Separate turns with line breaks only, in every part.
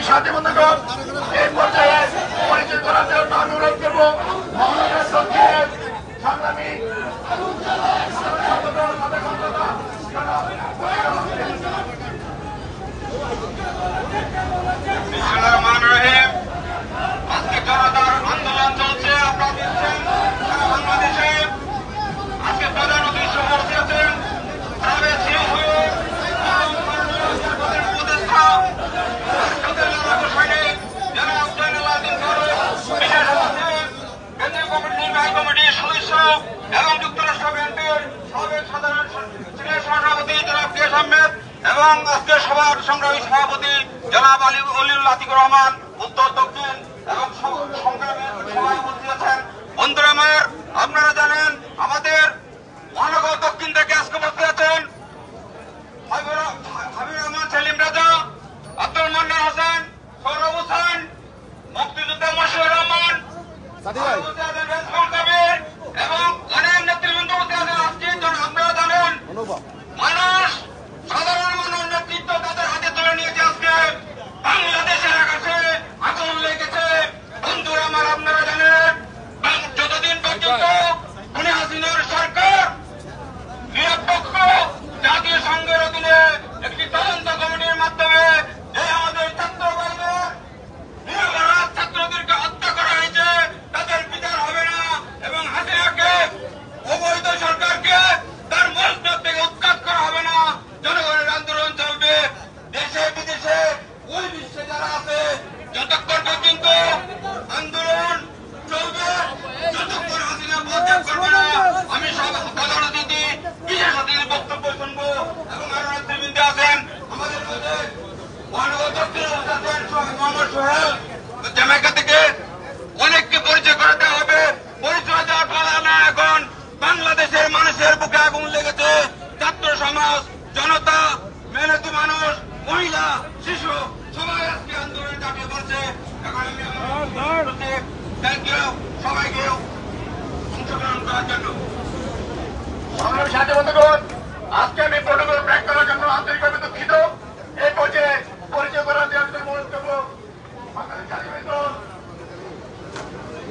সাথী বন্ধুগণ, এই পর্যায়ে পরিচয় করার জন্য আমি অনুরোধ করব মহানগর দক্ষিণের সংগ্রামী
আজকে জনতার আন্দোলন চলছে। আপনারা দেখছেন সারা বাংলাদেশে আজকে প্রধান অতিথি বসেছেন উপদেষ্টা কেন্দ্রীয় কমিটি নির্বাহী কমিটির সদস্য এবং যুক্তরাষ্ট্র বিএনপির সাবেক সাধারণ সভাপতি জনাব কে আহমেদ এবং আজকে সভার সংগ্রামী সভাপতি জনাব অলিউল আতিকুর রহমান উত্তর দক্ষিণ এবং সংগ্রামী সভায় উপস্থিত আছেন। বন্ধুরা আমার, আপনারা জানেন আমাদের মহানগর দক্ষিণ থেকে আজকে উপস্থিত আছেন হাবিবুর রহমান সেলিম রাজা, আব্দুল মান্নান হোসেন, সৌরভ হোসেন, মুক্তিযোদ্ধা মশিউর রহমান কবির এবং অনেক নেতৃবৃন্দ আজকে আপনারা জানেন মানুষ সাধারণ মানুষ নেতৃত্ব তাদের হাতে তুলে নিয়েছে। আজকে বাংলাদেশের আকাশে আগুন লেগেছে। বন্ধুরা আমার, আপনারা জানেন যতদিন পর্যন্ত খুনি হাসিনার সরকার নিরপেক্ষ জাতীয় সংঘের অধীনে একটি তদন্ত কমিটির মাধ্যমে আমাদের ছাত্র ভাইদের নিরপরাধ ছাত্রদেরকে হত্যা করা হয়েছে, তাদের বিচার হবে না এবং হাসিনাকে অবৈধ সরকারকে তার মসনদ থেকে উৎখাত করা হবে না। জনগণের আন্দোলন চলবে দেশে বিদেশে, ওই বিশ্বে যারা আছে, যতক্ষণ পর্যন্ত আন্দোলন চলবে, যতক্ষণ হাসিনা পদত্যাগ করবে না আমি সব প্রধান অতিথি বিশেষ অতিথির বক্তব্য শুনবো এবং আরো নেতৃবৃন্দ আছেন আমাদের মধ্যে মহানগর দক্ষিণ আছেন মোহাম্মদ সোহেল জ্যামাইকা থেকে। অনেককে পরিচয় করে দেওয়া হবে। পরিচয় দেওয়ার পালা না এখন। বাংলাদেশের মানুষের বুকে আগুন লেগেছে। ছাত্র সমাজ, জনতা, মেহনতি মানুষ, মহিলা, শিশু সবাই আজকে আন্দোলনে ঝাঁপিয়ে পড়ছে। এখন আমি থ্যাংক ইউ সবাইকে অংশগ্রহণ করার জন্য।
সংগ্রামী সাথী বন্ধুগণ, আজকে আমি প্রোটোকল ব্রেক করার জন্য আন্তরিকভাবে দুঃখিত। এই পর্যায়ে পরিচয় করার জন্য আমি অনুরোধ করব বাংলাদেশ জাতীয়তাবাদী দল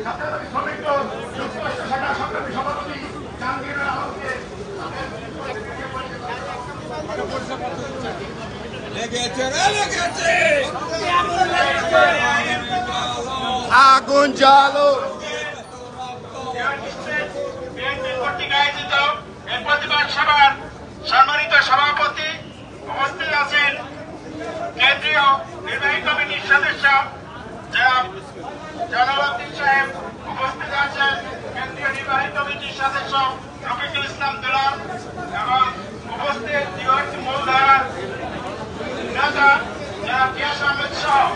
জাতীয়তাবাদী শ্রমিক দল যুক্তরাষ্ট্র শাখা সংগ্রামী সভাপতি জাহাঙ্গীর আলমকে
আগুন জ্বালো।
বিএনপি কর্তৃক আয়োজিত এই প্রতিবাদ সভার সম্মানিত সভাপতি উপস্থিত আছেন কেন্দ্রীয় নির্বাহী কমিটির সদস্য জলালউদ্দিন সাহেব, উপস্থিত আছেন কেন্দ্রীয় নির্বাহী কমিটির সদস্য রফিকুল ইসলাম দুলাল এবং উপস্থিত মূলধারার নেতা জনাব কিয়াস আহমেদ সহ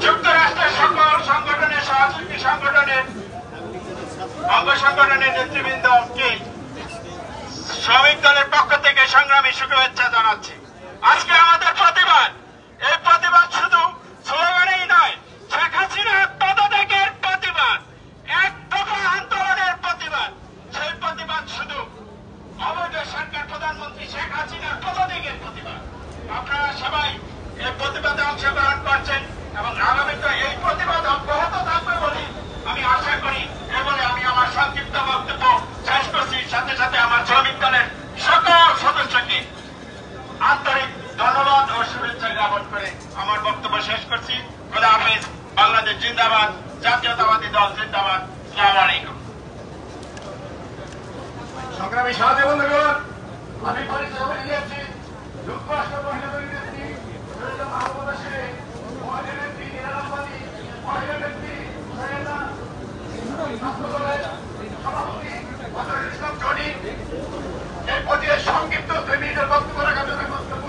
যুক্তরাষ্ট্রের সকল সংগঠনের সহযোগী সংগঠনের অঙ্গ সংগঠনের নেতৃবৃন্দকে শ্রমিক দলের পক্ষ থেকে সংগ্রামী শুভেচ্ছা জানাচ্ছি। আজকে আমাদের প্রতিবাদ, এই প্রতিবাদ শুধু স্লোগানেই নয়, শেখ হাসিনার পদত্যাগের প্রতিবাদ, এক দফা আন্দোলনের প্রতিবাদ। সেই প্রতিবাদ শুধু অবৈধ সরকার প্রধানমন্ত্রী শেখ হাসিনার পদত্যাগের প্রতিবাদ। আপনারা সবাই এই প্রতিবাদে অংশগ্রহণ করছেন এবং আগামীতে এই প্রতিবাদ অব্যাহত থাকবে বলে আমি আশা করি। এবারে আমি আমার সংক্ষিপ্ত বক্তব্য শেষ করছি। সাথে সাথে আমার শ্রমিক দলের সকল সদস্যকে আন্তরিক ধন্যবাদ ও শুভেচ্ছা জ্ঞাপন করে আমার বক্তব্য শেষ করছি। খোদা হাফেজ। বাংলাদেশ জিন্দাবাদ, জাতীয়তাবাদী দল জিন্দাবাদ। আসসালামু আলাইকুম।
সংগ্রামী সাথী বন্ধুগণ, আমি পরিচয় করে দিয়েছি যুক্তরাষ্ট্র মহিলা নেত্রী মাহমুদা শেখ, মহিলা নেত্রী নিরালাম্বাদী, মহিলা নেত্রী সৈয়দা সভাপতি ওয়াজুল ইসলাম জনি। এই পর্যায়ে সংক্ষিপ্ত 2 মিনিটের বক্তব্য রাখার জন্য বক্তব্য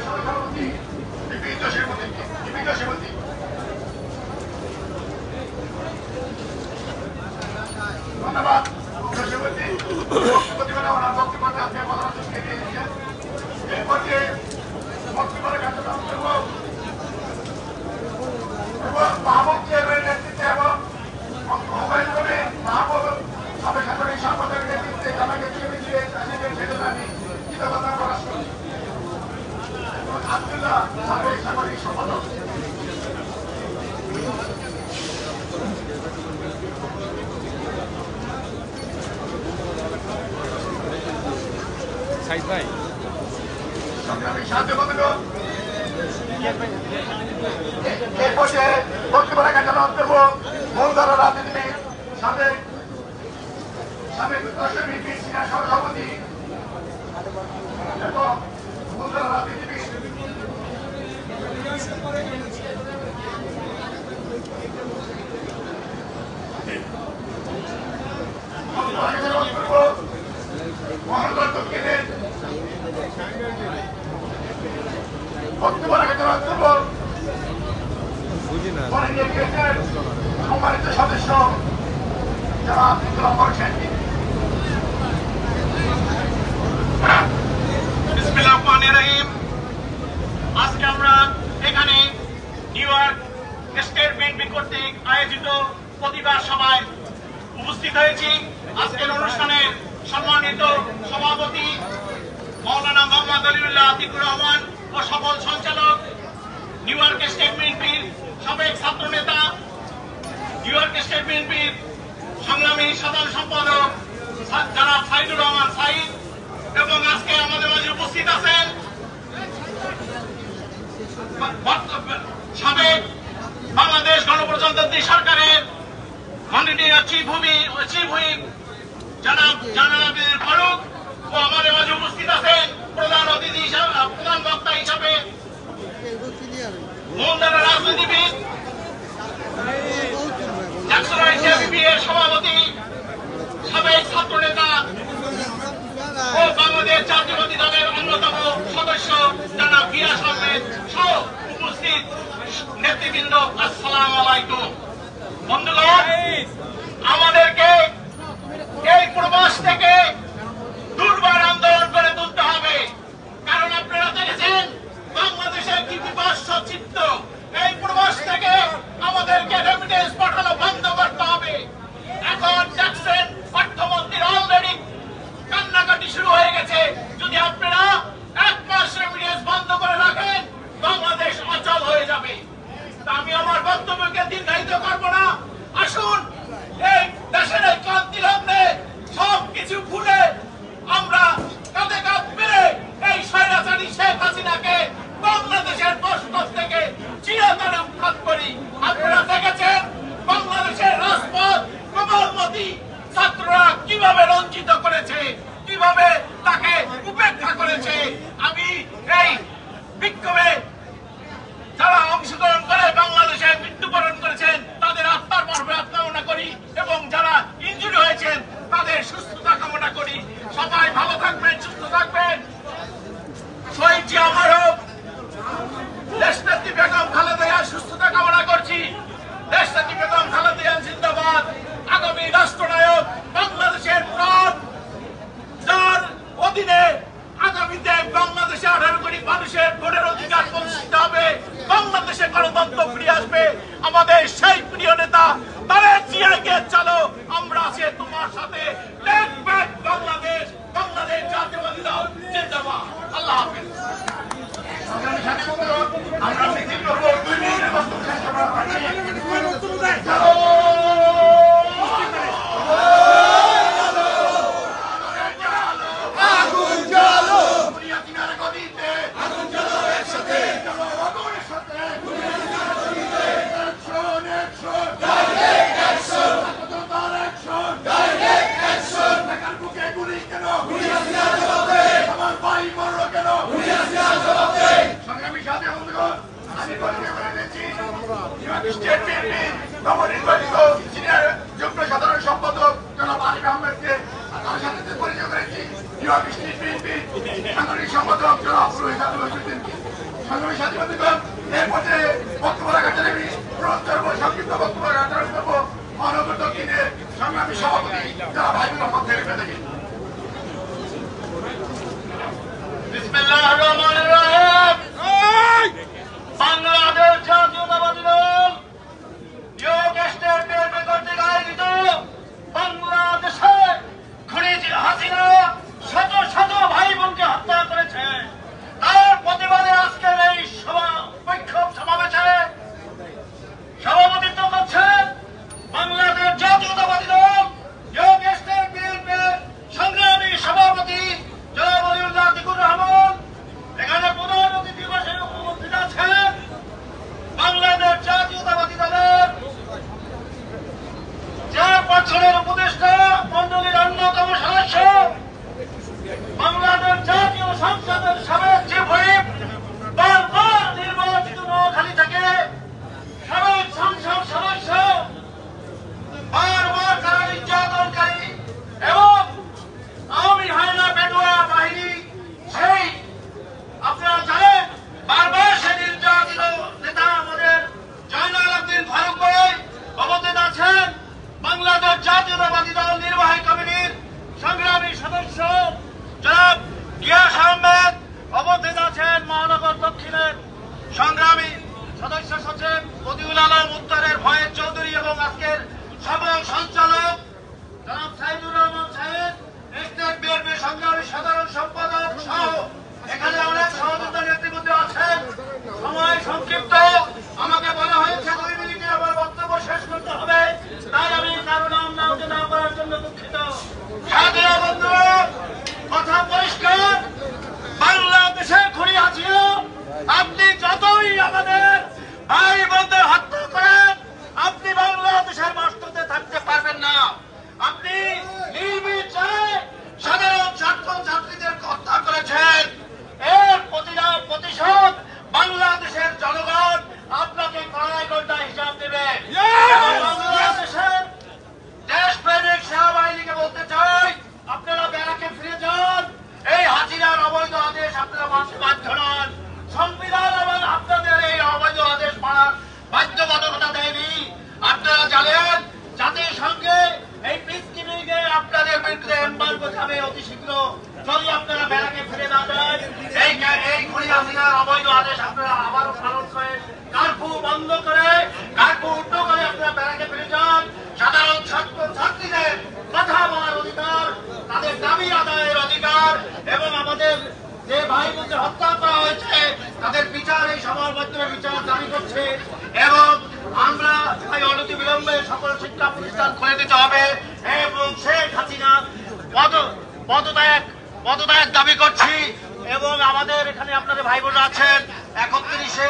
সভাপতি বিপিন জসীমুদ্দিন। ধন্যবাদ জসীমুদ্দিন। বক্তব্য দিবেন। ওনার বক্তব্য আজকে বলার জন্য সংগ্রামী সাথী বন্ধুগণ, এই পর্যায়ে বক্তব্য রাখার জন্য অন্তর্ভ মূলধারা রাজনীতিবিদ সাবেক রাষ্ট্রীয় বিএনপির সিনিয়র সভাপতি এবং মূলধারা রাজনীতিবিদ মহানগর দক্ষিণের বক্তব্য রাখার জন্য অন্তর্ভ সম্মানিত সদস্য যারা বিপ্লব করছেন।
বিসমিল্লাহির রহমানির রহিম। আজকে আমরা এখানে নিউ ইয়র্ক স্টেট বিএনপি কর্তৃক আয়োজিত প্রতিবাদ সভায় উপস্থিত হয়েছি। আজকের অনুষ্ঠানে সম্মানিত সভাপতি মাওলানা মোহাম্মদ আলিউল্লাহ আতিকুর রহমান ও সফল সঞ্চালক নিউ ইয়র্ক স্টেট বিএনপির সাবেক ছাত্র নেতা, নিউ ইয়র্ক স্টেট বিএনপির সংগ্রামী সাধারণ সম্পাদক জনাব সাইদুর রহমান সাইদ, এবং আজকে আমাদের মাঝে উপস্থিত আছেন সাবেক বাংলাদেশ গণপ্রজাতন্ত্রী সরকারের মাননীয় চিফ হুইপ জনাব ফারুক, ও আমাদের মাঝে উপস্থিত আছেন প্রধান অতিথি হিসাবে, প্রধান বক্তা হিসাবে মূলধারা রাজনীতিবিদ এর সভাপতি, সাবেক ছাত্র নেতা ও বাংলাদেশ জাতীয়তাবাদী দলের অন্যতম সদস্য জনাব গিয়াস আহমেদ সহ উপস্থিত নেতৃবৃন্দ, আসসালামু আলাইকুম। বন্ধুগণ, আমাদেরকে এই প্রবাস থেকে দুর্বার আন্দোলন করে তুলতে হবে, কারণ আপনারা দেখেছেন বাংলাদেশের কি বিপর্য চিত্র। এই প্রবাস থেকে আমাদেরকে রেমিটেন্স পাঠানো বন্ধ করতে হবে। এখন দেখছেন অর্থমন্ত্রীর অলরেডি কান্নাকাটি শুরু হয়ে গেছে। যদি আপনারা এক মাস রেমিটেন্স বন্ধ করে রাখেন, বাংলাদেশ অচল হয়ে যাবে। আমি আমার বক্তব্যকে দীর্ঘায়িত করব না। আসুন এই দেশের এই ক্রান্তি লগ্নে সবকিছু ভুলে আমরা কাঁধে কাঁধ মেরে এই স্বৈরাচারী শেখ হাসিনাকে বাংলাদেশের কষ্ট থেকে চিরতরে উৎখাত করি। আপনারা দেখেছেন বাংলাদেশের রাজপথ কোমলমতি ছাত্ররা কিভাবে রঞ্জিত করেছে, কিভাবে তাকে উপেক্ষা করেছে। আমি এই বিক্ষোভে যারা অংশগ্রহণ করে বাংলাদেশে মৃত্যুবরণ করেছেন তাদের আত্মার মাগফিরাত কামনা করি, এবং যারা ইনজুরি হয়েছেন তাদের সুস্থতা কামনা করি। সবাই ভালো থাকবেন, সুস্থ থাকবেন। শহীদ জিয়া মারুফ, দেশনেত্রী বেগম খালেদা জিয়ার সুস্থতা কামনা করছি। দেশনেত্রী বেগম খালেদা জিয়া জিন্দাবাদ। আগামী রাষ্ট্রনায়ক বাংলাদেশের প্রাণ, যার অধীনে আগামীতে বাংলাদেশে 18 কোটি মানুষের ভোটের অধিকার প্রতিষ্ঠিত হবে, বাংলাদেশে গণতন্ত্র ফিরে আসবে। আমাদের সেই প্রিয় নেতা তারেক জিয়াকে চলো আমরা আছি তোমার সাথে, টেক ব্যাক বাংলাদেশ, বাংলাদেশ জাতীয়তাবাদী দল জিন্দাবাদ। আল্লাহ হাফেজ।
সংগ্রামী সাথী বন্ধুগণ, আমরা মিছিল করব 2 মিনিটের বক্তব্য শেষ করার আগে।
আগুন জ্বালো,
বুনিয়াদিনের গদিতে
আগুন জ্বালো একসাথে,
চলো আগুনের সাথে অ্যাকশন,
ডাইরেক্ট অ্যাকশন,
ছাত্রজনতার অ্যাকশন,
ডাইরেক্ট অ্যাকশন,
ঢাকার বুকে গুলি কেন,
বুনিয়াদিরা জবাব দে,
আমার ভাই মরলো কেন।
বুনিয়াদিরা জবাব দে।
সংগ্রামী সাথী বন্ধুগণ, আমি পরিচয় করে দিচ্ছি স্টেট বিএনপি নবনির্বাচিত সিনিয়র যুগ্ম সাধারণ সম্পাদক জনাব আরিফ আহমেদকে। তার সাথে পরিচয় করেছি নিউ ইয়র্ক স্টেট বিএনপি সাংগঠনিক সম্পাদক জনাব রোহিত আলমউদ্দিনকে। সংগ্রামী সাথী বন্ধুগণ, এর মধ্যে বক্তব্য রাখার জন্য আমি অনুরোধ করবো, সংক্ষিপ্ত বক্তব্য রাখার অনুরোধ করবো মহানগর দক্ষিণের সংগ্রামী সভাপতি যারা ভাইবুল রহমান থেকে থাকি।
বিসমিল্লাহির রহমানির রহিম। বাংলাদেশ জাতীয়তাবাদী দল নিউ ইয়র্ক স্টেট বিএনপি কর্তৃক আয়োজিত বাংলাদেশে খুনি হাসিনা শত শত ভাই বোনকে হত্যা করেছে, তার প্রতিবাদে আজকের এই বিক্ষোভ সমাবেশে সভাপতিত্ব করছেন বাংলাদেশ জাতীয়তাবাদী দল নিউ ইয়র্ক স্টেট বিএনপির সংগ্রামী সভাপতি জনাব আলিউল্লাহ
সংসদের সাবেক চিফ হুইপ বারবার নির্বাচিত নোয়াখালী থেকে সাবেক সংসদ সদস্য বারবার তারা নির্যাতনকারী এবং আওয়ামী হায়না পেটুয়া বাহিনী সেই আপনারা জানেন বারবার সে নির্যাতিত নেতা আমাদের জয়নাল আবদিন ফারুক ভাই উপস্থিত আছেন। বাংলাদেশ জাতীয়তাবাদী দল নির্বাহী কমিটির সংগ্রামী সদস্য জনাব গিয়াস আহমেদ উপস্থিত আছেন। মহানগর দক্ষিণের সংগ্রামী সদস্য সচিব মতিউল আলম উত্তরের ভয়ের চৌধুরী এবং আজকের সফল সঞ্চালক জনাব সাইদুর রহমান সাহেব স্টেট বিএনপি সংগ্রামী সাধারণ সম্পাদক সহ এখানে অনেক সহযোগিতা নেতৃবৃন্দ আছেন। সময় সংক্ষিপ্ত, আমাকে বলা হয়েছে 2 মিনিটে আমার বক্তব্য শেষ করতে হবে, তাই আমি কারো নাম না উল্লেখ করার জন্য দুঃখিত। সাথীরা বন্ধুরা, কথা পরিষ্কার, বাংলাদেশের খুনি হাসিনা আপনি যতই আমাদের ভাই বোনদের হত্যা করেন, আপনি বাংলাদেশের মাটিতে থাকতে পারবেন না। আপনি নির্বিচারে সাধারণ ছাত্র ছাত্রীদেরকে হত্যা করেছেন। এর প্রতিশোধ বাংলাদেশের জনগণ আপনাকে কড়াই ঘন্টা হিসাব দেবে। বাংলাদেশের দেশপ্রেমিক সেনাবাহিনীকে বলতে চাই, আপনারা ব্যারাকে ফিরে যান। এই হাসিনার অবৈধ আদেশ আপনারা মানতে বাধ্য নন। সংবিধান এবং আপনাদের এই অবৈধ আদেশ মানার বাধ্যবাধকতা দেয়নি। আপনারা জানেন জাতিসংঘে এই পিসকিপিংয়ে আপনাদের বিরুদ্ধে এমবার্গো যাবে অতি শীঘ্র যদি আপনারা ব্যারাকে ফিরে না যান। এই খুনি হাসিনার অবৈধ আদেশ আপনারা আবারও পালন করে কারফিউ বন্ধ করে কারফিউ উল্ট করে আপনারা ব্যারাকে ফিরে যান। সাধারণ ছাত্র ছাত্রীদের কথা বলার অধিকার, তাদের দাবি আদায়ের অধিকার এবং আমাদের যে ভাই বোনদের হত্যা করা হয়েছে তাদের বিচার এই সভার মাধ্যমে বিচার দাবি করছে এবং আমরা এই অনতি বিলম্বে সকল শিক্ষা প্রতিষ্ঠান খুলে দিতে হবে এবং শেখ হাসিনা পদত্যাগ দাবি করছি। এবং আমাদের এখানে আপনাদের ভাই বোনরা আছেন, 31শে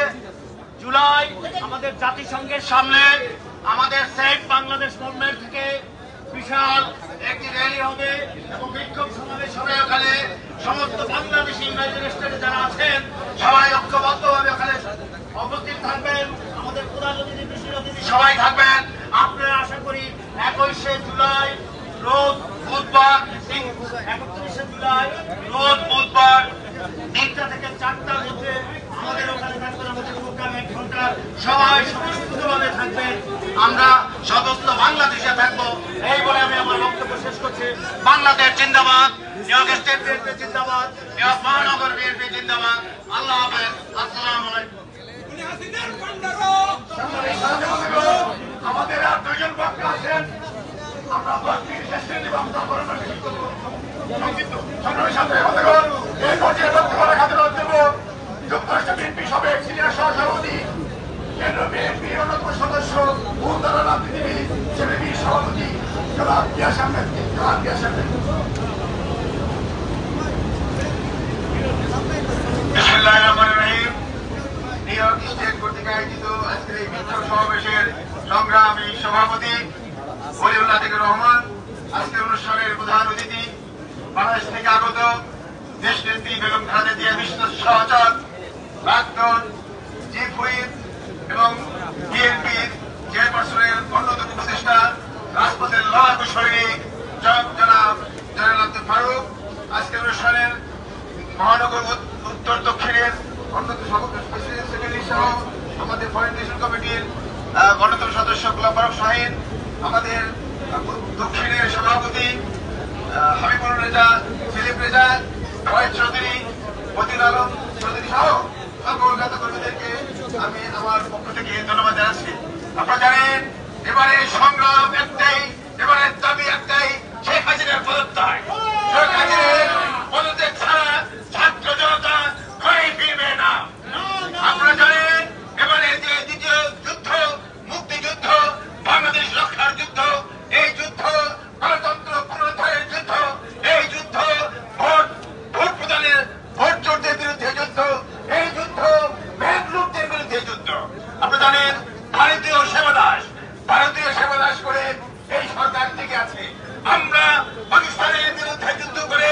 জুলাই আমাদের জাতিসংঘের সামনে আমাদের সেফ বাংলাদেশ মুভমেন্ট থেকে বিশাল একটি র্যালি হবে এবং বিক্ষোভ সমাবেশ হবে। ওখানে সমস্ত বাংলাদেশি ইউনাইটেড স্টেটে যারা আছেন সবাই ঐক্যবদ্ধভাবে ওখানে উপস্থিত থাকবেন। আমাদের প্রধান অতিথি বিশেষ অতিথি সবাই থাকবেন। আপনারা আশা করি 21শে জুলাই রোজ বুধবার 31শে জুলাই রোজ বুধবার 3টা থেকে 4টার মধ্যে আমাদের ওখানে থাকবেন। আমাদের প্রোগ্রাম 1 ঘন্টা, সবাই সুস্থভাবে থাকবেন। আমরা সমস্ত বাংলাদেশে থাকবো এই বলে আমি আমার বক্তব্য শেষ করছি। বাংলাদেশ জিন্দাবাদ, নিউ ইয়র্ক স্টেট বিএনপি জিন্দাবাদ, নিউ ইয়র্ক মহানগর বিএনপি জিন্দাবাদ। আল্লাহ হাফেজ, আসসালামু আলাইকুম। আমাদের আর 2 জন বক্তা আছেন, আমরা 10 মিনিট শেষ করে দেব। আমরা পরামর্শ করব সংক্ষিপ্ত সংগ্রামের সাথে বন্ধুগণ এই পর্যায়ে বক্তব্য রাখার জন্য দেব যুক্তরাষ্ট্র বিএনপি সাবেক সিনিয়র সহসভাপতি, কেন্দ্র বিএনপির অন্যতম সদস্য, মূলধারা রাজনীতিবিদ, সিপিবি সভাপতি জনাব গিয়াস আহমেদ। বিসমিল্লাহির রহমানির রহিম। নিউ ইয়র্ক স্টেট কর্তৃক আয়োজিত আজকের এই বিক্ষোভ সমাবেশের সংগ্রামী সভাপতি ওলিউল্লাহ আতিকুর রহমান, আজকের অনুষ্ঠানের প্রধান অতিথি বাংলাদেশ থেকে আগত দেশনেত্রী বেগম খালেদা জিয়ার বিশ্বস্ত সহচর, প্রাক্তন চিফ হুইপ এবং বিএনপির চেয়ারপারসনের অন্যতম উপদেষ্টা, রাজপথের লড়াকু সৈনিক জনাব জয়নাল আবদিন ফারুক, আজকের অনুষ্ঠানের মহানগর উত্তর দক্ষিণের অন্যতম সেক্রেটারি সহ আমাদের ফরেন রিলেশন কমিটির অন্যতম সদস্য গোলাম ফারুক শাহীন, আমাদের দক্ষিণের সভাপতি হাবিবুর রেজা, সেলিম রেজা, ওয়াহিদ চৌধুরী, মতিউল আলম চৌধুরী সহ সকল নেতা কর্মীদেরকে আমি আমার পক্ষ থেকে ধন্যবাদ জানাচ্ছি। আপনারা জানেন এবারে সংগ্রাম একটাই, এবারে দাবি একটাই, শেখ হাসিনার পদত্যাগ। শেখ হাসিনার পদত্যাগ ছাড়া ছাত্র জনতা ঘরে ফিরবে না। আপনারা জানেন এবারে যে দ্বিতীয় যুদ্ধ, মুক্তিযুদ্ধ, বাংলাদেশ রক্ষার যুদ্ধ, এই যুদ্ধ গণতন্ত্র পুনরুদ্ধারের যুদ্ধ, এই যুদ্ধ ভোট প্রদানের ভোট চোরদের বিরুদ্ধে যুদ্ধ, এই যুদ্ধ ব্যাংক লুটদের বিরুদ্ধে যুদ্ধ। আপনারা জানেন ভারতীয় সেবাদাস করে এই সরকার টিকে আছে। আমরা পাকিস্তানের বিরুদ্ধে যুদ্ধ করে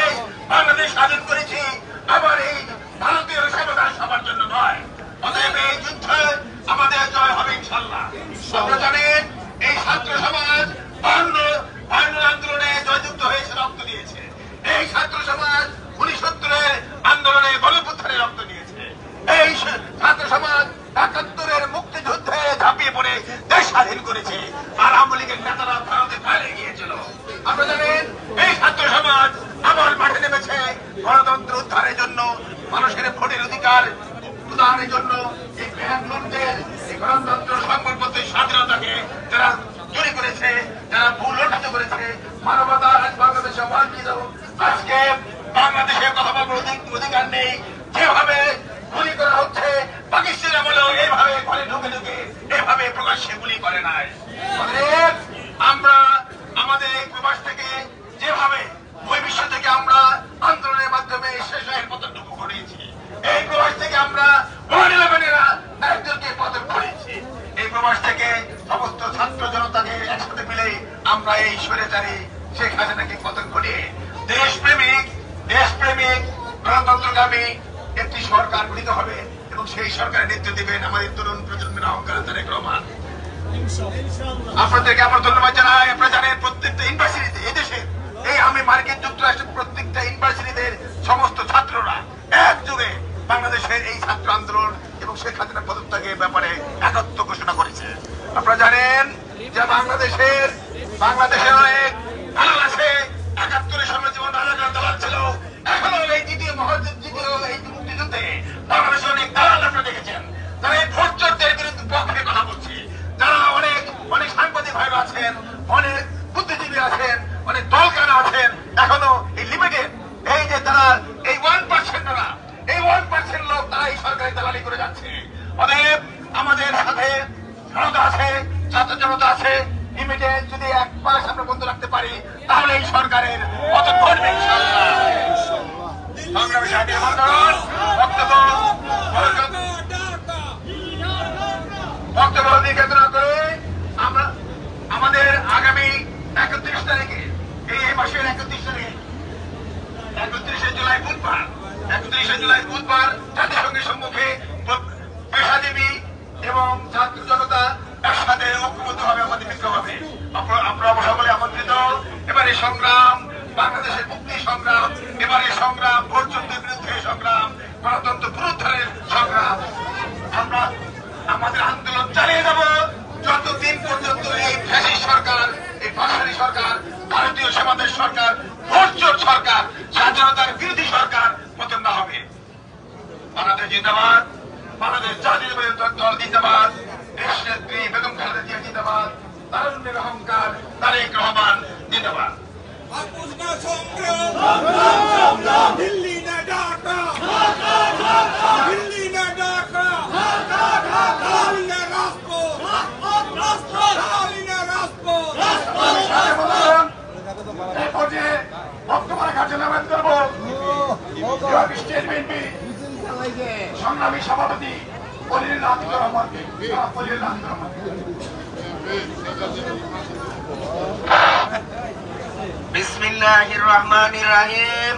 মানুষের ভোটের অধিকার প্রদানের জন্য এই ব্যাংকদের এই গণতন্ত্র সংবাদপত্রের স্বাধীনতাকে যারা চুরি করেছে, যারা ভুল লঙ্ঘিত করেছে, মানবতা আজ বাংলাদেশে অবাঞ্ছিত। আজকে বাংলাদেশের কথা বলার অধিকার নেই। যেভাবে গুলি করা হচ্ছে, পাকিস্তান আমলেও এইভাবে ঘরে ঢুকে ঢুকে এভাবে প্রকাশ্যে গুলি করে নাই। আমরা আমাদের এই প্রবাস থেকে যেভাবে ওই বিশ্ব থেকে আমরা আন্দোলনের মাধ্যমে শেষের পতনটুকু ঘটিয়েছি, এই প্রবাস থেকে আমরা 111-এরা একজনকে পতন করেছি। এই প্রবাস থেকে সমস্ত ছাত্র জনতাকে একসাথে মিলে আমরা এই স্বৈরাচারী শেখ হাসিনাকে পতন ঘটিয়ে দেশপ্রেমিক গণতন্ত্রগামী একটি সরকার গঠিত হবে এবং সেই সরকারের নেতৃত্ব দিবেন আমাদের তরুণ প্রজন্মের অহংকার তারেক রহমান। আপনাদেরকে আমার ধন্যবাদ জানাই। আপনারা জানেন প্রত্যেকটা ইউনিভার্সিটিতে এদেশে এই আমি মার্কিন যুক্তরাষ্ট্রের প্রত্যেকটা ইউনিভার্সিটিতে সমস্ত ছাত্ররা একযোগে বাংলাদেশের এই ছাত্র আন্দোলন এবং শেখ হাসিনা পদত্যাগের ব্যাপারে একাত্ম ঘোষণা করেছে। আপনারা জানেন যে বাংলাদেশের অনেক দালাল আছে। ৭১-এর সামনে যেমন রাজাকার দালাল ছিল, এখনো এই দ্বিতীয় এই মুক্তিযুদ্ধে বাংলাদেশের অনেক দালাল আপনারা দেখেছেন। তারা এই ভোটচোরদের বিরুদ্ধে পক্ষে কথা বলছে। যারা অনেক সাংবাদিক ভাইরা আছেন, অনেক বুদ্ধিজীবী আছেন, অনেক দলকানা আছেন, এখনো এই লিমিটেড এই যে তারা এই 1% লোক তারা এই সরকারি দালালি করে যাচ্ছে। অতএব আমাদের সাথে জনতা আছে, ছাত্র জনতা আছে। লিমিটেড যদি 1 মাস আমরা বন্ধ রাখতে পারি তাহলে এই সরকারের পতন ঘটবে ইনশাআল্লাহ। সংগ্রামী সাথী আন্দোলন বক্তব্য নিকেতন করে আমরা আমাদের আগামী 31 তারিখে এই মাসের 31 তারিখে 31শে জুলাই বুধবার জাতিসংঘের সম্মুখে পেশাজীবী এবং ছাত্র জনতা একসাথে ঐক্যবদ্ধ হবে আমাদের বিক্ষোভ হবে। আপনারা সকলে আমন্ত্রিত। এবারে সংগ্রাম, বাংলাদেশের মুক্তি সংগ্রাম, এবারে সংগ্রাম ভোটযুদ্ধের বিরুদ্ধে সংগ্রাম, গণতন্ত্র পুনরুদ্ধারের সংগ্রাম। আমরা আমাদের আন্দোলন চালিয়ে যাব যতদিন পর্যন্ত এই ফ্যাসিস্ট সরকার, এই পাশারি সরকার, ভারতীয় সমাজের সরকার, ভোটচোর সরকার, স্বাধীনতার বিরোধী সরকার পতন না হবে। বাংলাদেশ জিন্দাবাদ, বাংলাদেশ জাতীয়তাবাদী দল জিন্দাবাদ, দেশনেত্রী বেগম খালেদা জিয়া জিন্দাবাদ, তারুণ্যের অহংকার তারেক রহমান জিন্দাবাদ।
দিল্লি না ঢাকা, দিল্লি না ঢাকা,
সংগ্রামী সভাপতি
বিসমিল্লাহির রহমানির রহিম।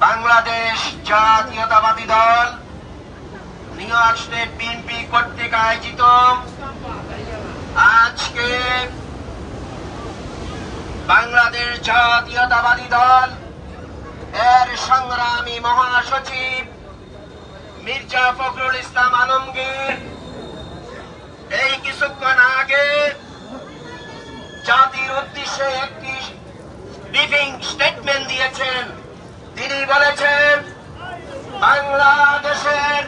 বাংলাদেশ জাতীয়তাবাদী দল নিউ ইয়র্ক স্টেট বিএনপি কর্তৃক আয়োজিত আজকে বাংলাদেশ জাতীয়তাবাদী দল এর সংগ্রামী মহাসচিব মির্জা ফখরুল ইসলাম আলমগীর এই কিছুক্ষণ আগে জাতির উদ্দেশ্যে একটি ব্রিফিং স্টেটমেন্ট দিয়েছেন। তিনি বলেছেন বাংলাদেশের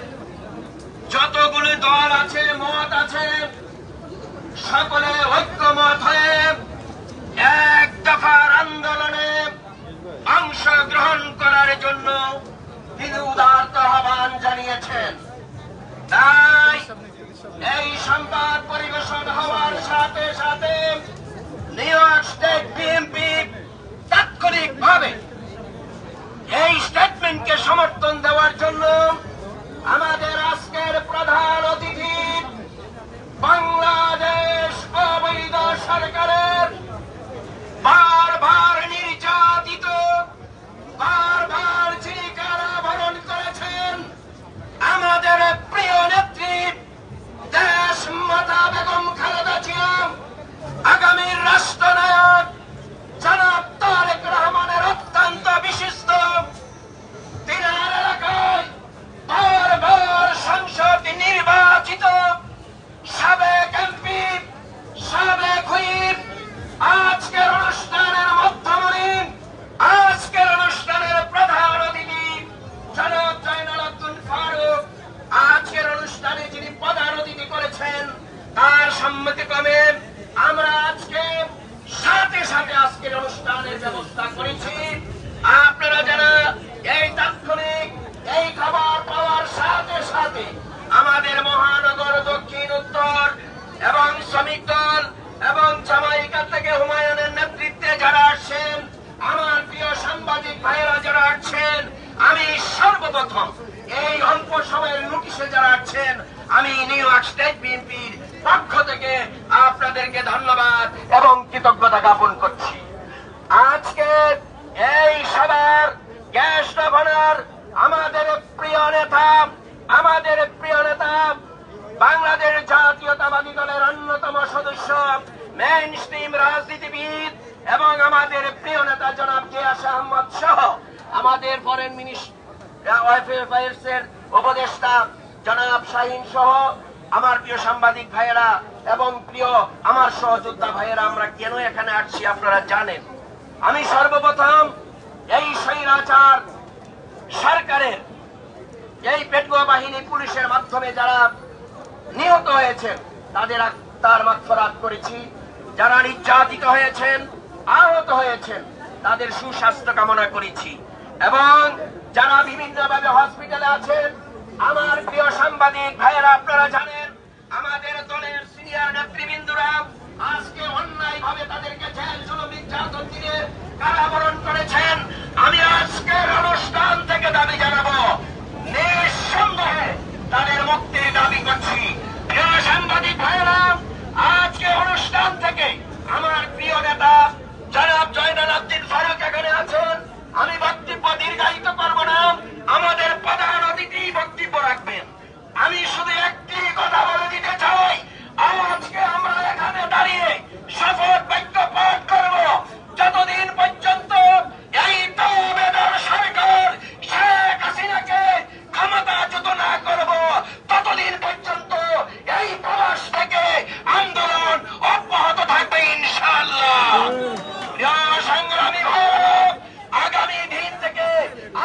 যতগুলো দল আছে, মত আছে, সকলে ঐক্যমত হয়ে এক দফার আন্দোলনে অংশগ্রহণ করার জন্য তিনি উদারত আহ্বান জানিয়েছেন। তাই এই সংবাদ পরিবেশন হওয়ার সাথে সাথে নিউ ইয়র্ক স্টেট বিএনপি তাৎক্ষণিকভাবে এই স্টেটমেন্টকে সমর্থন দেওয়ার জন্য আমাদের আজকের প্রধান অতিথি বাংলাদেশ অবৈধ সরকারের বারবার নির্যাতিত, বারবার যিনি কারাবরণ করেছেন আমাদের প্রিয় নেত্রী দেশ মাতা বেগম খালেদা জিয়া, আগামীর রাষ্ট্রনায়ক জনাব তারেক রহমানের অত্যন্ত বিশিষ্ট তিনার এলাকায়
করেছেন, আমি নিউ ইয়র্ক স্টেট বিএনপির পক্ষ থেকে আপনাদেরকে ধন্যবাদ এবং কৃতজ্ঞতা জ্ঞাপন করছি। আজকে এই সবার জ্যেষ্ঠ অনার আমাদের প্রিয় নেতা বাংলাদেশ জাতীয়তাবাদী দলের অন্যতম সদস্য, মেইন স্ট্রিম রাজনীতিবিদ এবং আমাদের প্রিয় নেতা জনাব গিয়াস আহমদ সহ আমাদের ফরেন মিনিস্টার উপদেষ্টা জনাব শাহিন সহ আমার প্রিয় সাংবাদিক ভাইয়েরা এবং প্রিয় আমার সহযোদ্ধা ভাইয়েরা, আমরা কেন এখানে আসছি আপনারা জানেন। আমি সর্বপ্রথম এই স্বৈরাচার সরকারের এই পেটুয়া বাহিনী পুলিশের মাধ্যমে যারা নিহত হয়েছেন তাদের আত্মার মাগফিরাত করেছি, যারা নির্যাতিত হয়েছেন, আহত হয়েছেন তাদের সুস্বাস্থ্য কামনা করেছি, এবং যারা বিভিন্নভাবে হসপিটালে আছেন আমার প্রিয় সাংবাদিক ভাইয়েরা, আপনারা জানেন আমাদের দলের সিনিয়র নেতৃবৃন্দরা আজকে অন্যায়ভাবে তাদেরকে জেল জুলুম নির্যাতন দিয়ে কারাবরণ করেছেন। আমি আজকের অনুষ্ঠান থেকে দাবি জানাবো, নিঃসন্দেহে তাদের মুক্তির দাবি করছি। প্রিয় সাংবাদিক ভাইয়েরা, আজকে অনুষ্ঠান থেকে আমার প্রিয় নেতা জনাব জয়নাল আবদিন ফারুক এখানে আছেন। আমি বক্তব্য দীর্ঘায়িত করব না, আমাদের প্রধান অতিথি বক্তব্য রাখবেন। আমি শুধু একটি কথা বলে দিতে চাই, আজকে আমরা এখানে দাঁড়িয়ে শপথ বাক্য পাঠ করব, যতদিন পর্যন্ত এই তৌহিদের সরকার শেখ হাসিনাকে ক্ষমতাচ্যুত না করব, ততদিন পর্যন্ত এই প্রবাস থেকে আন্দোলন অব্যাহত থাকবে ইনশাআল্লাহ। সংগ্রামী ভাইরা, আগামী দিন থেকে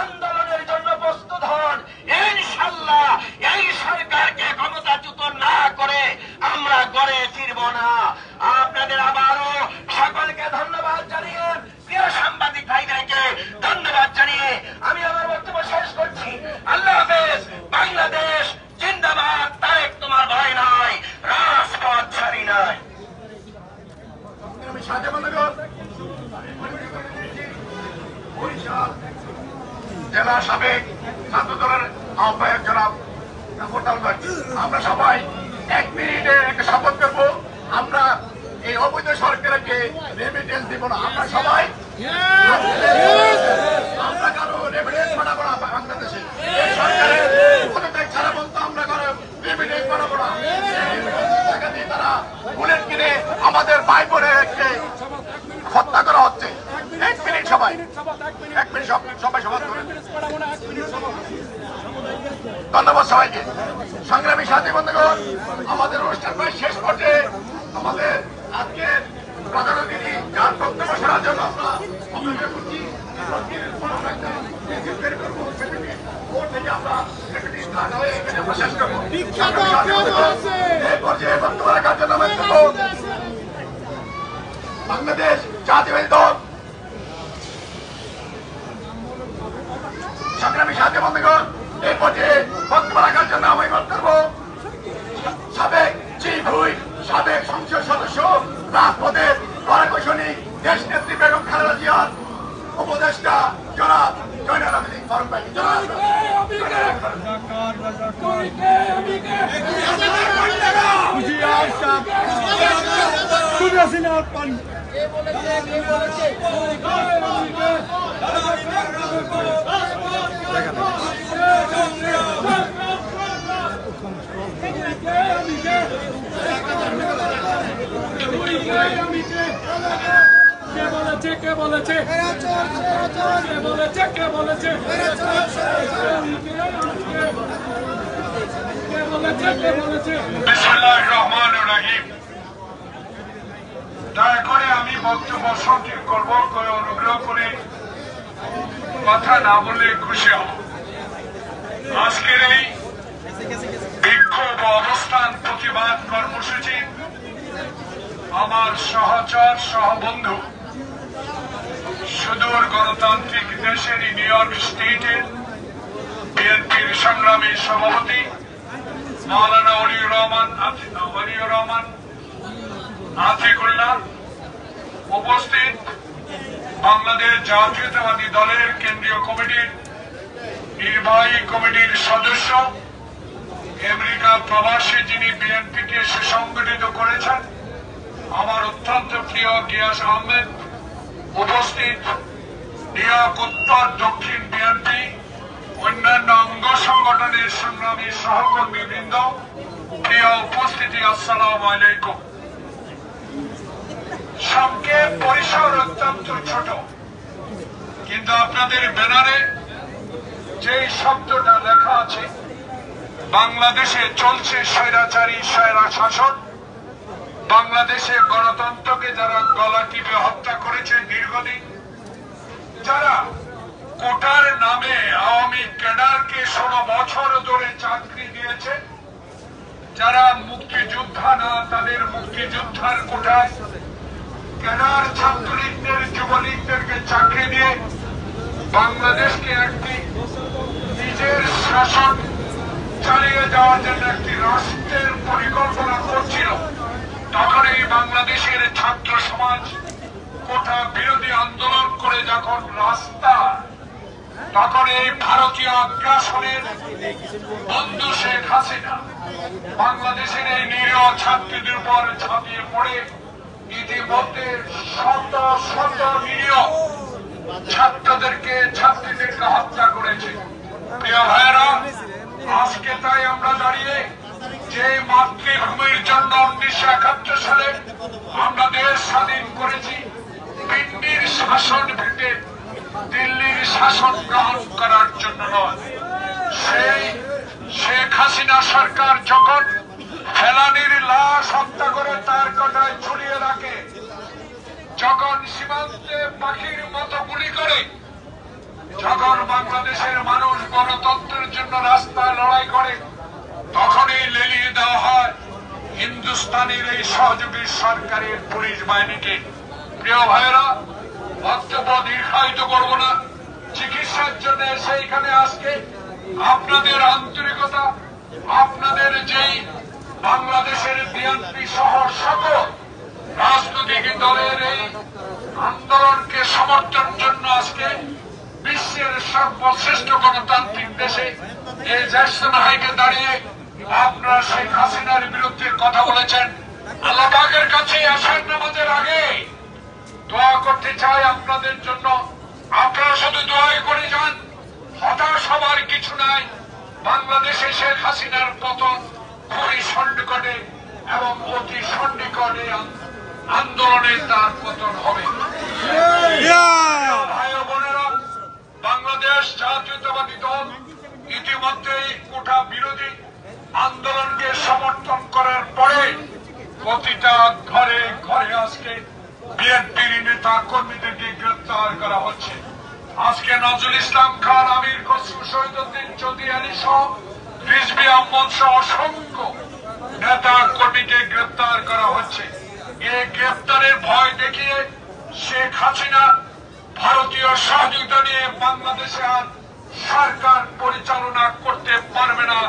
আন্দোলনের জন্য প্রস্তুত হন ইনশাআল্লাহ। এই সরকারকে ক্ষমতাচ্যুত না করে আমরা গড়ে ফিরব না। আপনাদের আবারও সকলকে ধন্যবাদ জানিয়ে, প্রিয় সাংবাদিক ভাইদেরকে ধন্যবাদ জানিয়ে আমি আমার বক্তব্য শেষ করছি। আল্লাহ হাফেজ। বাংলাদেশ জিন্দাবাদ। তারেক তোমার ভয় নাই, রাজপথ ছাড়ি নাই।
আমি শাহজাহাননগর বরিশাল জেলা সাবেক ছাত্র দলের আহ্বায়ক জনাব আমরা সবাই 1 মিনিটে একটা শপথ করবো, আমরা এই অবৈধ সরকারকে রেমিটেন্স দিব না। আমরা সবাই আমরা কারো রেমিটেন্স পাঠাবো না বাংলাদেশে। এই সরকারের পদত্যাগ ছাড়া বলতো আমরা কারো রেমিটেন্স পাঠাবো না। টাকা দিয়ে তারা বুলেট কিনে আমাদের ভাই বোনেরকে হত্যা করা হচ্ছে। 1 মিনিট সবাই, 1 মিনিট সবাই সভা করেন। ধন্যবাদ সবাইকে। সংগ্রামী সাথী বন্ধুগণ, আমাদের অনুষ্ঠান প্রায় শেষ পর্যায়ে। আমাদের আজকে প্রধান অতিথি যার বক্তব্য শোনার জন্য আমরা অপেক্ষা করছি, শেষ করবো। এই পর্যায়ে বক্তব্য রাখার জন্য বাংলাদেশ জাতীয়তাবাদী দল সংগ্রামী সাথী বন্ধুগণ, এই পর্যায়ে বক্তব্য রাখার জন্য আমি অনুরোধ করবো সাবেক চিফ হুইপ, সাবেক সংসদ সদস্য, রাজপথের কর্মসৈনিক, দেশ নেত্রী বেগম খালেদা জিয়ার উপদেষ্টা জনাব জয়নাল আবদিন ফারুক ভাই।
কে বলেছে
বিসমিল্লাহির রহমানির রহিম। দয়া করে আমি বক্তব্য সংক্ষেপ করবো, করে অনুগ্রহ করে কথা না বললে খুশি হব। আজকের এই বিক্ষোভ অবস্থান প্রতিবাদ কর্মসূচি আমার সহচর সহবন্ধু সুদূর গণতান্ত্রিক দেশের নিউ ইয়র্ক স্টেটের বিএনপির সংগ্রামী সভাপতি মাওলানা ওলিউর রহমান আতিকুল্লাহ, উপস্থিত বাংলাদেশ জাতীয়তাবাদী দলের কেন্দ্রীয় কমিটির নির্বাহী কমিটির সদস্য আমেরিকা প্রবাসী যিনি বিএনপিকে সুসংগঠিত করেছেন, আমার অত্যন্ত প্রিয় গিয়াস আহমেদ, উপস্থিত নিয়োগ উত্তর দক্ষিণ বিএনপি, অন্যান্য অঙ্গ সংগঠনের সংগ্রামী সহকর্মী বৃন্দ, প্রিয় উপস্থিতি, আসসালামু আলাইকুম। সংক্ষেপ পরিসর অত্যন্ত ছোট, কিন্তু আপনাদের ব্যানারে যে শব্দটা লেখা আছে, বাংলাদেশে চলছে স্বৈরাচারী স্বৈরা শাসন, বাংলাদেশে গণতন্ত্রকে যারা গলা টিপে হত্যা করেছে দীর্ঘদিন, যারা কোটার নামে আওয়ামী ক্যাডারকে 16 বছর ধরে চাকরি দিয়েছে, যারা মুক্তিযোদ্ধা না তাদের মুক্তিযোদ্ধার কোটায় ক্যাডার ছাত্রলীগদের যুবলীগদেরকে চাকরি দিয়ে বাংলাদেশকে একটি নিজের শাসন চালিয়ে যাওয়ার জন্য একটি রাষ্ট্রের পরিকল্পনা করছিল, তখন এই বাংলাদেশের ছাত্র সমাজ কোটা বিরোধী আন্দোলন করে যখন রাস্তা, তখন এই ভারতীয় আগ্রাসনের বন্ধু শেখ হাসিনা বাংলাদেশের এই নিরীহ ছাত্রীদের উপর ঝাঁপিয়ে পড়ে ইতিমধ্যে শত শত নিরীহ ছাত্রীদেরকে হত্যা করেছে। প্রিয় ভাইয়েরা, আজকে তাই আমরা দাঁড়িয়ে যে মাতৃভূমির জন্য 1971 সালে আমরা দেশ স্বাধীন করেছি, পিন্ডির শাসন ভেটে দিল্লির শাসন গ্রহণ করার জন্য নয়। সেই শেখ হাসিনা সরকার যখন ফেলানির লাশ হত্যা করে তার কাঁটায় ঝুলিয়ে রাখে, যখন সীমান্তে পাখির মতো গুলি করে, যখন বাংলাদেশের মানুষ গণতন্ত্রের জন্য রাস্তায় লড়াই করে, তখনই লেলিয়ে দেওয়া হয় হিন্দুস্তানের এই সহযোগী সরকারের পুলিশ বাহিনীকে। প্রিয় ভাইয়েরা, বক্তব্য দীর্ঘায়িত করব না। চিকিৎসার জন্য এসে এখানে আজকে আপনাদের আন্তরিকতা, আপনাদের যেই বাংলাদেশের বিএনপি সহ সকল রাজনৈতিক দলের এই আন্দোলনকে সমর্থন জন্য আজকে বিশ্বের সর্বশ্রেষ্ঠ গণতান্ত্রিক দেশে এই জ্যেষ্ঠ হাইকে দাঁড়িয়ে আপনারা শেখ হাসিনার বিরুদ্ধে কথা বলেছেন। আল্লাহ পাকের কাছে আসার নামাজের আগে দোয়া করতে চাই আপনাদের জন্য। আপনারা শুধু দোয়াই করে যান, হতাশ হবার কিছু নাই। বাংলাদেশে শেখ হাসিনার পতন খুবই সন্নিকটে এবং অতি সন্নিকটে আন্দোলনে তার পতন হবে। ভাই বোনেরা, বাংলাদেশ জাতীয়তাবাদী দল ইতিমধ্যেই কোটা বিরোধী আন্দোলনকে সমর্থন করার পরে প্রতিটা ঘরে ঘরে আজকে বিএনপির নেতা কর্মীদেরকে গ্রেপ্তার করা হচ্ছে। আজকে নজরুল ইসলাম খান, আমির খসরু, শহীদুদ্দিন চৌধুরী আলী সহ রিজভী আহমদ সহ অসংখ্য নেতা কর্মীকে গ্রেপ্তার করা হচ্ছে। এই গ্রেপ্তারের ভয় দেখিয়ে শেখ হাসিনা ভারতীয় সহযোগিতা নিয়ে বাংলাদেশে আর সরকার পরিচালনা করতে পারবে না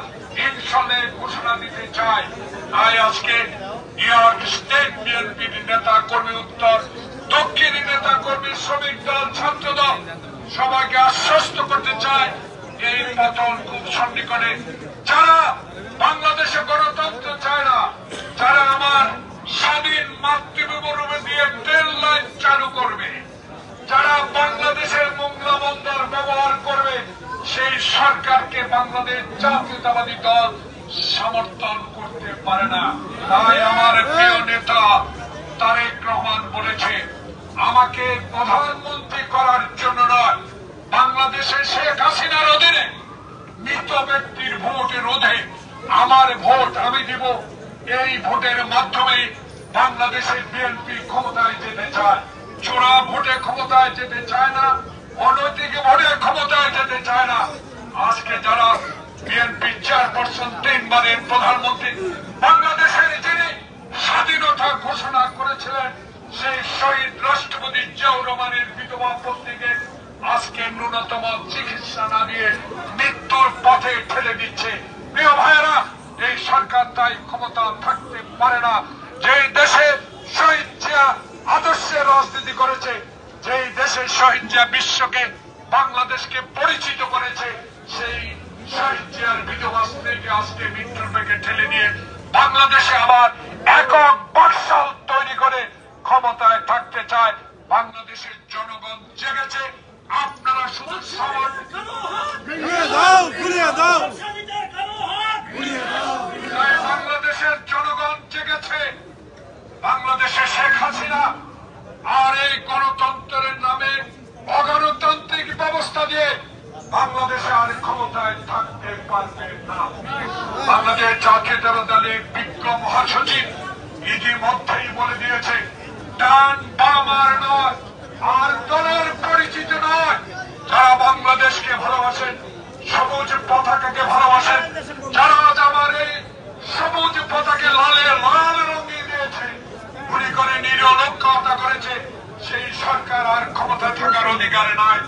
ইনশাল্লাহ ঘোষণা দিতে চায়। তাই আজকে নিউ ইয়র্ক স্টেট বিএনপির নেতা কর্মী, উত্তর দক্ষিণ নেতা কর্মী, শ্রমিক দল, ছাত্র দল সবাইকে আশ্বস্ত করতে চায় এই পতন খুব সন্নিকটে। যারা বাংলাদেশে গণতন্ত্র চায় না, যারা আমার স্বাধীন মাতৃভূমি দিয়ে ট্রেন লাইন চালু করবে, যারা বাংলাদেশের মোংলা বন্দর ব্যবহার করবে, সেই সরকারকে বাংলাদেশ জাতীয়তাবাদী দল সমর্থন করতে পারে না। তাই আমার প্রিয় নেতা তারেক রহমান বলেছে, আমাকে প্রধানমন্ত্রী করার জন্য নয়, বাংলাদেশে শেখ হাসিনার অধীনে মৃত ব্যক্তির ভোটের রোধে আমার ভোট আমি দিব। এই ভোটের মাধ্যমে বাংলাদেশের বিএনপি ক্ষমতায় যেতে চায়, চোরা ভোটে ক্ষমতায় যেতে চায় না, অনৈতিক ভোটে ক্ষমতায় যেতে চায় না। আজকে যারা বিএনপি চেয়ারপারসন, 3 বারের প্রধানমন্ত্রী, বাংলাদেশের যিনি স্বাধীনতা ঘোষণা করেছিলেন, সেই শহীদ রাষ্ট্রপতি জিয়াউর রহমানের বিধবা পত্নীকে আজকে ন্যূনতম চিকিৎসা না দিয়ে মৃত্যুর পথে ঠেলে দিচ্ছে। প্রিয় ভাইয়েরা, এই সরকার তাই ক্ষমতা থাকতে পারে না। যেই দেশে শহীদ জিয়া আদর্শের রাজনীতি করেছে, যেই দেশে শহীদ জিয়া বিশ্বকে, বাংলাদেশকে পরিচিত করেছে, সেই শহীদ জিয়ার বিধবা স্ত্রীকে আজকে মৃত্যুর বাংলাদেশে আবার একক বাকশাল তৈরি করে ক্ষমতায় থাকতে চায়। বাংলাদেশের জনগণ জেগেছে, আপনারা শুধু বাংলাদেশের জনগণ জেগেছে। বাংলাদেশে শেখ হাসিনা আর এই গণতন্ত্রের নামে অগণতান্ত্রিক ব্যবস্থা দিয়ে বাংলাদেশে আর ক্ষমতায় থাকতে পারবে না। বাংলাদেশ জাতীয়তাবাদী দলের বিজ্ঞ মহাসচিব ইতিমধ্যেই বলে দিয়েছে, ডান বাম আর নয়, আর দলের পরিচিত নয়। যারা বাংলাদেশকে ভালোবাসেন, সবুজ পতাকাকে ভালোবাসেন, যারা আমার এই সবুজ পতাকে লালে লাল রঙিয়ে দিয়েছে, গুলি করে নিরীহ লোককে হত্যা করেছে, সেই সরকার আর ক্ষমতা থাকার অধিকারে নয়।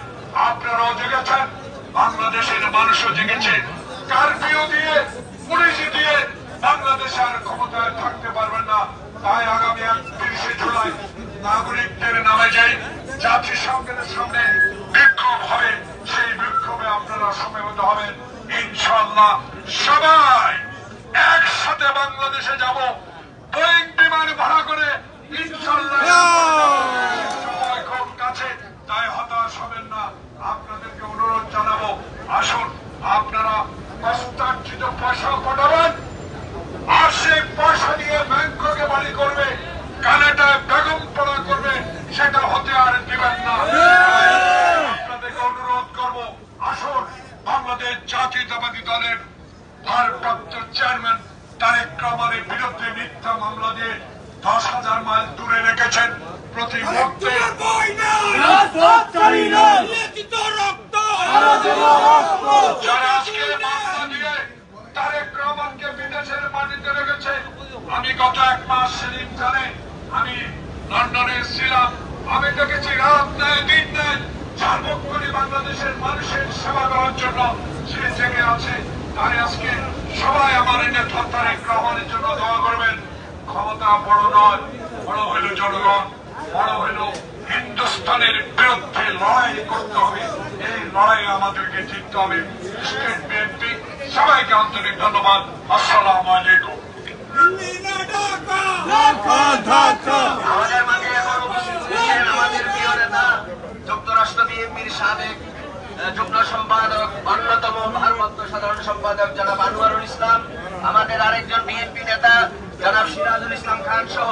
আপনারাও জেগেছেন, বাংলাদেশের মানুষও জেগেছে। কারফিউ দিয়ে, পুলিশ দিয়ে বাংলাদেশ আর ক্ষমতায় থাকতে পারবেন না। তাই আগামী 31শে জুলাই নাগরিকদের নামে যে জাতিসংঘের সামনে বিক্ষোভ হবে, সেই বিক্ষোভে আপনারা সমবেত হবেন। ইনশাআল্লাহ সবাই একসাথে বাংলাদেশে যাব, বোয়িং বিমান ভাড়া করে। ইনশাআল্লাহ সময় খুব কাছে, তাই হতাশ হবেন না। আপনাদেরকে অনুরোধ জানাবো, আসুন আপনারা হস্তান্তরিত পয়সা পাঠাবেন, আর সেই পয়সা দিয়ে ব্যাংককে বাড়ি করবে, কানাডায় বেগম পড়া করবে, সেটা হতে আর দিবেন না। আপনাদেরকে অনুরোধ করব, আসুন বাংলাদেশ জাতীয়তাবাদী দলের ভারপ্রাপ্ত চেয়ারম্যান তারেক রহমানের বিরুদ্ধে মিথ্যা মামলা দিয়ে 10,000 মাইল দূরে রেখেছেন। প্রতি মুহূর্তে যারা আজকে মামলা দিয়ে তারেক রহমানকে বিদেশের মাটিতে রেখেছে, আমি গত 1 মাস সেদিন জানে আমি লন্ডনে ছিলাম, আমি দেখেছি রাত নেয় দিন নেয় সার্বক্ষণিক বাংলাদেশের মানুষের সেবা করার জন্য সে জেগে আছে। তাই আজকে সবাই আমার নেতা তারেক রহমানের জন্য দোয়া করবেন। ক্ষমতা বড় নয়, বড় হইল জনগণ, বড় হইল হিন্দুস্তানের বিরুদ্ধে লড়াই করতে হবে। এই লড়াই আমাদেরকে জিততে হবে। স্টেট বিএনপি সবাইকে আন্তরিক ধন্যবাদ। আসসালামু আলাইকুম।
আমাদের মাঝে এখন উপস্থিত হয়েছেন আমাদের প্রিয় নেতা, যুক্তরাষ্ট্র বিএনপির সাবেক যুগ্ম সম্পাদক, অন্যতম ভারপ্রাপ্ত সাধারণ সম্পাদক জনাব আনোয়ারুল ইসলাম, আমাদের আরেকজন বিএনপি নেতা জনাব সিরাজুল ইসলাম খান সহ